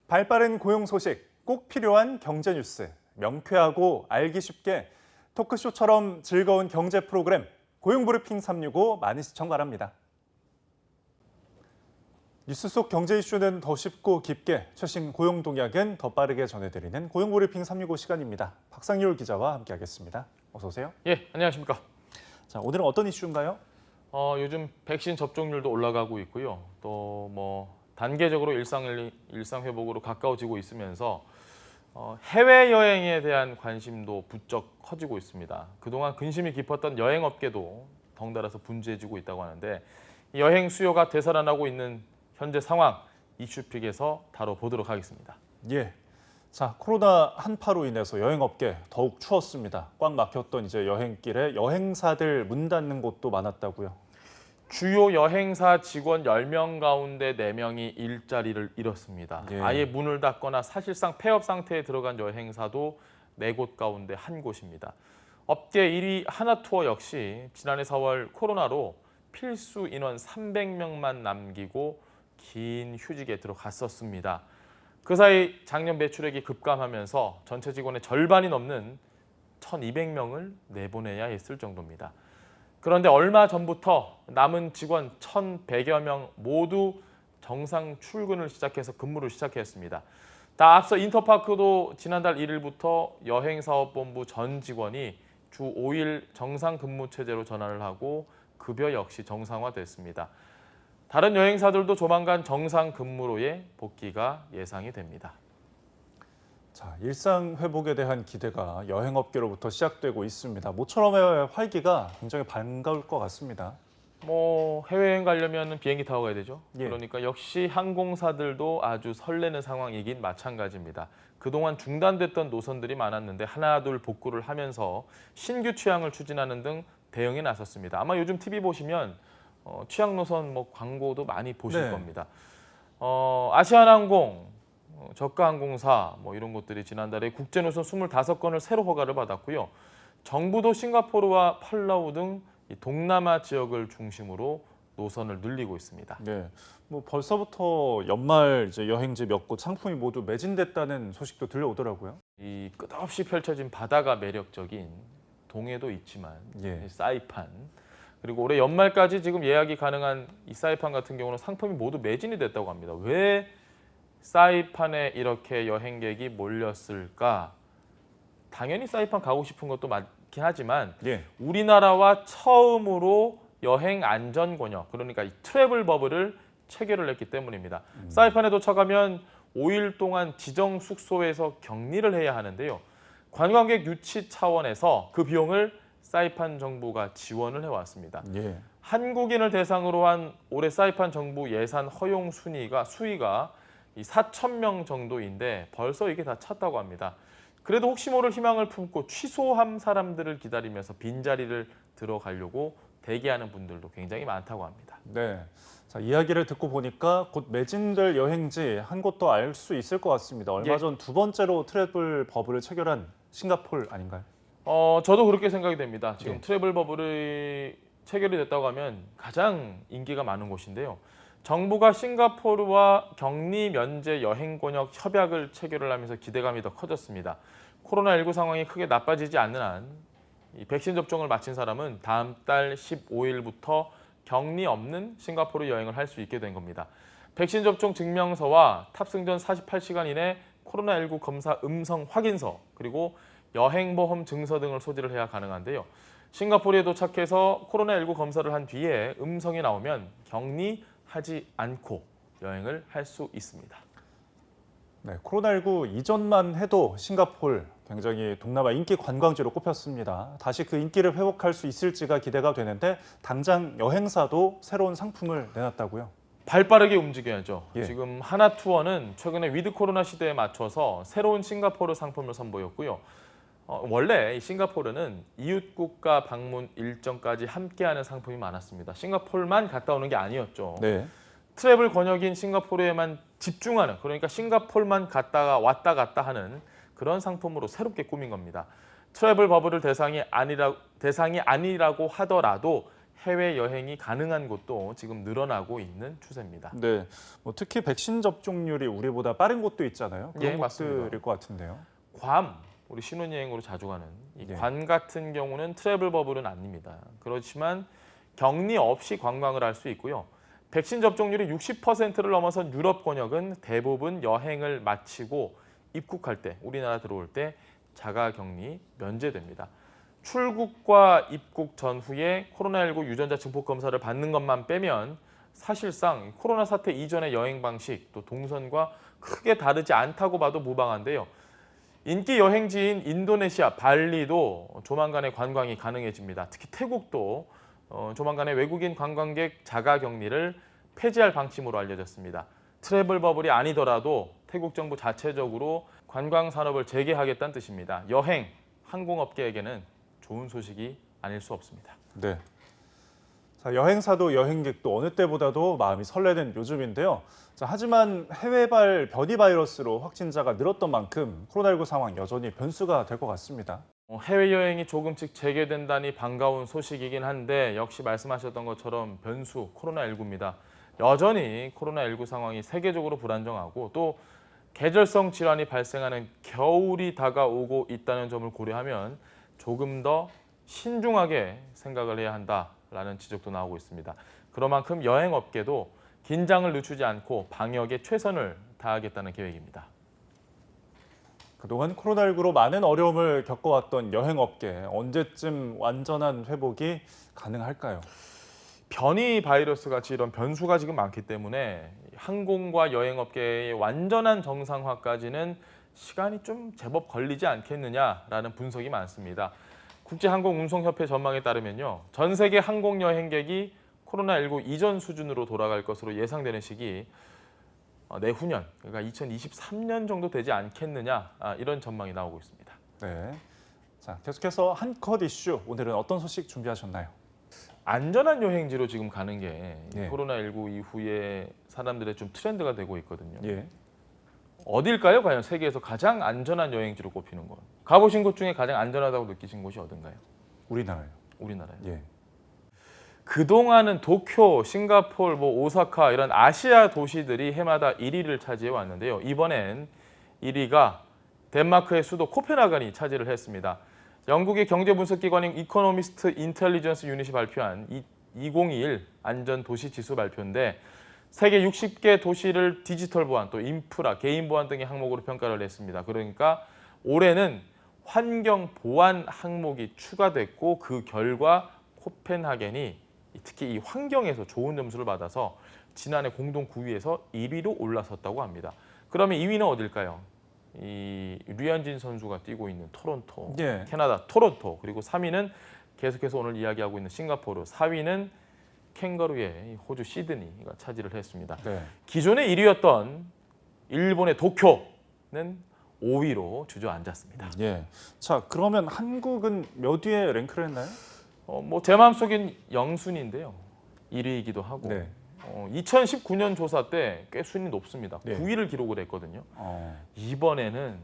발빠른 고용 소식, 꼭 필요한 경제 뉴스, 명쾌하고 알기 쉽게 토크쇼처럼 즐거운 경제 프로그램 고용브리핑 365 많은 시청 바랍니다. 뉴스 속 경제 이슈는 더 쉽고 깊게, 최신 고용 동향은 더 빠르게 전해드리는 고용브리핑 365 시간입니다. 박상률 기자와 함께하겠습니다. 어서 오세요. 예, 안녕하십니까. 자, 오늘은 어떤 이슈인가요? 요즘 백신 접종률도 올라가고 있고요. 또 단계적으로 일상 회복으로 가까워지고 있으면서 해외 여행에 대한 관심도 부쩍 커지고 있습니다. 그동안 근심이 깊었던 여행업계도 덩달아서 분주해지고 있다고 하는데, 여행 수요가 되살아나고 있는 현재 상황 이슈픽에서 다뤄보도록 하겠습니다. 예. 자, 코로나 한파로 인해서 여행업계 더욱 추웠습니다. 꽉 막혔던 이제 여행길에 여행사들 문 닫는 곳도 많았다고요. 주요 여행사 직원 10명 가운데 4명이 일자리를 잃었습니다. 예. 아예 문을 닫거나 사실상 폐업 상태에 들어간 여행사도 4곳 가운데 한 곳입니다. 업계 1위 하나투어 역시 지난해 4월 코로나로 필수 인원 300명만 남기고 긴 휴직에 들어갔었습니다. 그 사이 작년 매출액이 급감하면서 전체 직원의 절반이 넘는 1,200명을 내보내야 했을 정도입니다. 그런데 얼마 전부터 남은 직원 1,100여 명 모두 정상 출근을 시작해서 근무를 시작했습니다. 앞서 인터파크도 지난달 1일부터 여행사업본부 전 직원이 주 5일 정상 근무 체제로 전환을 하고 급여 역시 정상화됐습니다. 다른 여행사들도 조만간 정상 근무로의 복귀가 예상이 됩니다. 자, 일상 회복에 대한 기대가 여행업계로부터 시작되고 있습니다. 모처럼의 활기가 굉장히 반가울 것 같습니다. 해외여행 가려면 비행기 타고 가야 되죠. 예. 그러니까 역시 항공사들도 아주 설레는 상황이긴 마찬가지입니다. 그동안 중단됐던 노선들이 많았는데 하나둘 복구를 하면서 신규 취항을 추진하는 등 대응에 나섰습니다. 아마 요즘 TV 보시면 취향 노선 광고도 많이 보실 네. 겁니다. 아시아나항공, 저가항공사 이런 것들이 지난달에 국제 노선 25건을 새로 허가를 받았고요. 정부도 싱가포르와 팔라우 등 동남아 지역을 중심으로 노선을 늘리고 있습니다. 네, 벌써부터 연말 이제 여행지 몇 곳 상품이 모두 매진됐다는 소식도 들려오더라고요. 이 끝없이 펼쳐진 바다가 매력적인 동해도 있지만 예. 사이판, 그리고 올해 연말까지 지금 예약이 가능한 이 사이판 같은 경우는 상품이 모두 매진이 됐다고 합니다. 왜 사이판에 이렇게 여행객이 몰렸을까? 당연히 사이판 가고 싶은 것도 많긴 하지만 예. 우리나라와 처음으로 여행 안전 권역, 그러니까 이 트래블 버블을 체결을 했기 때문입니다. 사이판에 도착하면 5일 동안 지정 숙소에서 격리를 해야 하는데요. 관광객 유치 차원에서 그 비용을 사이판 정부가 지원을 해왔습니다. 예. 한국인을 대상으로 한 올해 사이판 정부 예산 허용 수위가 4,000명 정도인데 벌써 이게 다 찼다고 합니다. 그래도 혹시 모를 희망을 품고 취소한 사람들을 기다리면서 빈자리를 들어가려고 대기하는 분들도 굉장히 많다고 합니다. 네. 자, 이야기를 듣고 보니까 곧 매진될 여행지 한 곳 더 알 수 있을 것 같습니다. 얼마 예. 전 두 번째로 트래블 버블을 체결한 싱가포르 아닌가요? 저도 그렇게 생각이 됩니다. 지금 네. 트래블 버블이 체결이 됐다고 하면 가장 인기가 많은 곳인데요. 정부가 싱가포르와 격리 면제 여행 권역 협약을 체결을 하면서 기대감이 더 커졌습니다. 코로나19 상황이 크게 나빠지지 않는 한 이 백신 접종을 마친 사람은 다음 달 15일부터 격리 없는 싱가포르 여행을 할 수 있게 된 겁니다. 백신 접종 증명서와 탑승 전 48시간 이내 코로나19 검사 음성 확인서, 그리고 여행보험 증서 등을 소지를 해야 가능한데요. 싱가포르에 도착해서 코로나19 검사를 한 뒤에 음성이 나오면 격리하지 않고 여행을 할 수 있습니다. 네, 코로나19 이전만 해도 싱가포르 굉장히 동남아 인기 관광지로 꼽혔습니다. 다시 그 인기를 회복할 수 있을지가 기대가 되는데 당장 여행사도 새로운 상품을 내놨다고요? 발빠르게 움직여야죠. 예. 지금 하나투어는 최근에 위드 코로나 시대에 맞춰서 새로운 싱가포르 상품을 선보였고요. 원래 이 싱가포르는 이웃 국가 방문 일정까지 함께하는 상품이 많았습니다. 싱가포르만 갔다 오는 게 아니었죠. 네. 트래블 권역인 싱가포르에만 집중하는, 그러니까 싱가포르만 갔다가 왔다 갔다 하는 그런 상품으로 새롭게 꾸민 겁니다. 트래블 버블을 대상이 아니라고 하더라도 해외 여행이 가능한 곳도 지금 늘어나고 있는 추세입니다. 네, 뭐 특히 백신 접종률이 우리보다 빠른 곳도 있잖아요. 그런 예, 맞습니다. 곳들일 것 같은데요. 괌, 우리 신혼여행으로 자주 가는 이 예. 괌 같은 경우는 트래블 버블은 아닙니다. 그렇지만 격리 없이 관광을 할 수 있고요. 백신 접종률이 60%를 넘어선 유럽 권역은 대부분 여행을 마치고 입국할 때, 우리나라 들어올 때 자가격리 면제됩니다. 출국과 입국 전후에 코로나19 유전자 증폭 검사를 받는 것만 빼면 사실상 코로나 사태 이전의 여행 방식, 또 동선과 크게 다르지 않다고 봐도 무방한데요. 인기 여행지인 인도네시아, 발리도 조만간에 관광이 가능해집니다. 특히 태국도 조만간에 외국인 관광객 자가격리를 폐지할 방침으로 알려졌습니다. 트래블 버블이 아니더라도 태국 정부 자체적으로 관광 산업을 재개하겠다는 뜻입니다. 여행, 항공업계에게는 좋은 소식이 아닐 수 없습니다. 네. 자, 여행사도 여행객도 어느 때보다도 마음이 설레는 요즘인데요. 자, 하지만 해외발 변이 바이러스로 확진자가 늘었던 만큼 코로나19 상황 여전히 변수가 될 것 같습니다. 해외여행이 조금씩 재개된다니 반가운 소식이긴 한데 역시 말씀하셨던 것처럼 변수 코로나19입니다. 여전히 코로나19 상황이 세계적으로 불안정하고 또 계절성 질환이 발생하는 겨울이 다가오고 있다는 점을 고려하면 조금 더 신중하게 생각을 해야 한다라는 지적도 나오고 있습니다. 그런 만큼 여행업계도 긴장을 늦추지 않고 방역에 최선을 다하겠다는 계획입니다. 그동안 코로나19로 많은 어려움을 겪어왔던 여행업계, 언제쯤 완전한 회복이 가능할까요? 변이 바이러스 같이 이런 변수가 지금 많기 때문에 항공과 여행업계의 완전한 정상화까지는 시간이 좀 제법 걸리지 않겠느냐라는 분석이 많습니다. 국제항공운송협회 전망에 따르면요, 전 세계 항공 여행객이 코로나19 이전 수준으로 돌아갈 것으로 예상되는 시기 내후년, 그러니까 2023년 정도 되지 않겠느냐, 이런 전망이 나오고 있습니다. 네. 자, 계속해서 한 컷 이슈, 오늘은 어떤 소식 준비하셨나요? 안전한 여행지로 지금 가는 게 예. 코로나19 이후에 사람들의 좀 트렌드가 되고 있거든요. 예. 어딜까요? 과연 세계에서 가장 안전한 여행지로 꼽히는 건? 가보신 곳 중에 가장 안전하다고 느끼신 곳이 어딘가요? 우리나라요. 우리나라요. 예. 그동안은 도쿄, 싱가포르, 오사카 이런 아시아 도시들이 해마다 1위를 차지해 왔는데요. 이번엔 1위가 덴마크의 수도 코펜하겐이 차지를 했습니다. 영국의 경제분석기관인 이코노미스트 인텔리전스 유닛이 발표한 2021 안전도시지수 발표인데 세계 60개 도시를 디지털 보안, 또 인프라, 개인 보안 등의 항목으로 평가를 했습니다. 그러니까 올해는 환경 보안 항목이 추가됐고 그 결과 코펜하겐이 특히 이 환경에서 좋은 점수를 받아서 지난해 공동 9위에서 1위로 올라섰다고 합니다. 그러면 2위는 어딜까요? 이 류현진 선수가 뛰고 있는 토론토, 예. 캐나다 토론토, 그리고 3위는 계속해서 오늘 이야기하고 있는 싱가포르, 4위는 캥거루의 호주 시드니가 차지를 했습니다. 네. 기존의 1위였던 일본의 도쿄는 5위로 주저앉았습니다. 예. 자, 그러면 한국은 몇 위에 랭크를 했나요? 제 마음속엔 영순인데요. 1위이기도 하고 네. 2019년 조사 때 꽤 순위 높습니다. 네. 9위를 기록을 했거든요. 어. 이번에는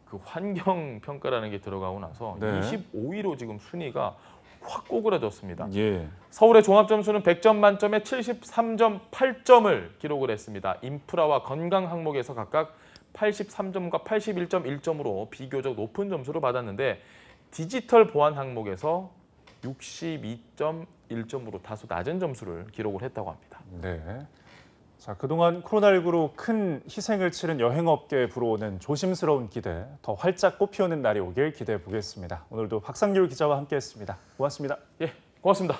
그 환경 평가라는 게 들어가고 나서 네. 25위로 지금 순위가 확 꼬그라졌습니다. 예. 서울의 종합 점수는 100점 만점에 73.8점을 기록을 했습니다. 인프라와 건강 항목에서 각각 83점과 81.1점으로 비교적 높은 점수를 받았는데 디지털 보안 항목에서 62.1점으로 다소 낮은 점수를 기록을 했다고 합니다. 네. 자, 그동안 코로나19로 큰 희생을 치른 여행업계에 불어오는 조심스러운 기대, 더 활짝 꽃피우는 날이 오길 기대해 보겠습니다. 오늘도 박상률 기자와 함께했습니다. 고맙습니다. 예, 고맙습니다.